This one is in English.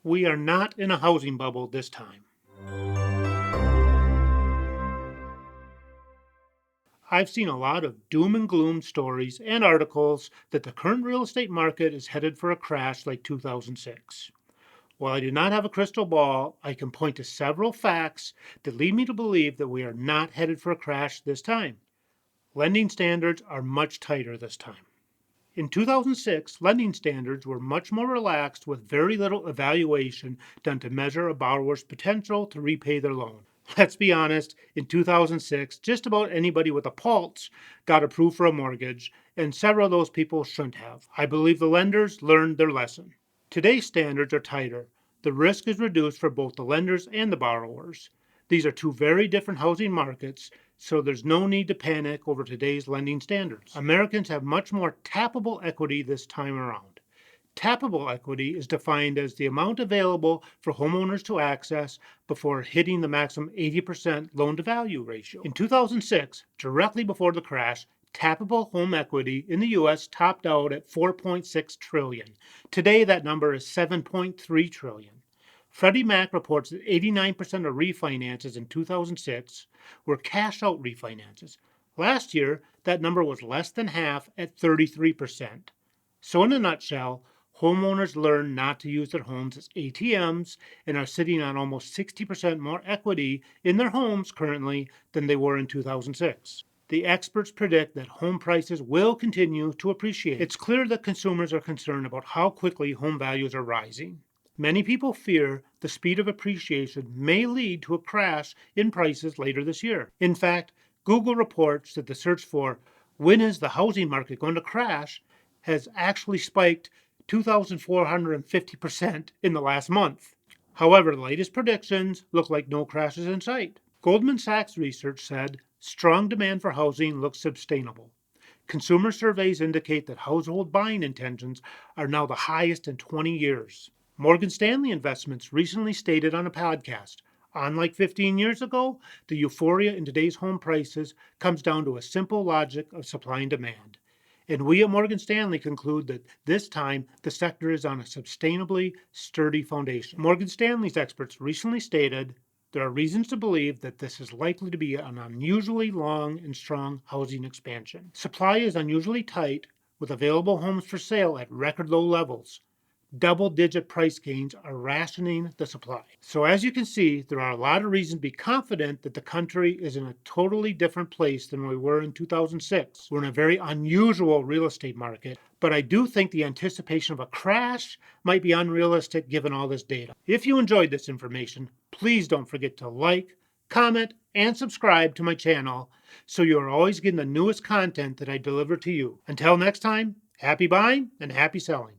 We are not in a housing bubble this time. I've seen a lot of doom and gloom stories and articles that the current real estate market is headed for a crash like 2006. While I do not have a crystal ball, I can point to several facts that lead me to believe that we are not headed for a crash this time. Lending standards are much tighter this time. In 2006, lending standards were much more relaxed with very little evaluation done to measure a borrower's potential to repay their loan. Let's be honest, in 2006, just about anybody with a pulse got approved for a mortgage, and several of those people shouldn't have. I believe the lenders learned their lesson. Today's standards are tighter. The risk is reduced for both the lenders and the borrowers. These are two very different housing markets, so there's no need to panic over today's lending standards. Americans have much more tappable equity this time around. Tappable equity is defined as the amount available for homeowners to access before hitting the maximum 80% loan-to-value ratio. In 2006, directly before the crash, tappable home equity in the U.S. topped out at $4.6 trillion. Today, that number is $7.3 trillion. Freddie Mac reports that 89% of refinances in 2006 were cash-out refinances. Last year, that number was less than half at 33%. So in a nutshell, homeowners learn not to use their homes as ATMs and are sitting on almost 60% more equity in their homes currently than they were in 2006. The experts predict that home prices will continue to appreciate. It's clear that consumers are concerned about how quickly home values are rising. Many people fear the speed of appreciation may lead to a crash in prices later this year. In fact, Google reports that the search for when is the housing market going to crash has actually spiked 2,450% in the last month. However, the latest predictions look like no crash is in sight. Goldman Sachs research said strong demand for housing looks sustainable. Consumer surveys indicate that household buying intentions are now the highest in 20 years. Morgan Stanley Investments recently stated on a podcast, unlike 15 years ago, the euphoria in today's home prices comes down to a simple logic of supply and demand. And we at Morgan Stanley conclude that this time the sector is on a sustainably sturdy foundation. Morgan Stanley's experts recently stated there are reasons to believe that this is likely to be an unusually long and strong housing expansion. Supply is unusually tight, with available homes for sale at record low levels. Double-digit price gains are rationing the supply. So as you can see, there are a lot of reasons to be confident that the country is in a totally different place than we were in 2006. We're in a very unusual real estate market, but I do think the anticipation of a crash might be unrealistic given all this data. If you enjoyed this information, please don't forget to like, comment, and subscribe to my channel so you are always getting the newest content that I deliver to you. Until next time, happy buying and happy selling.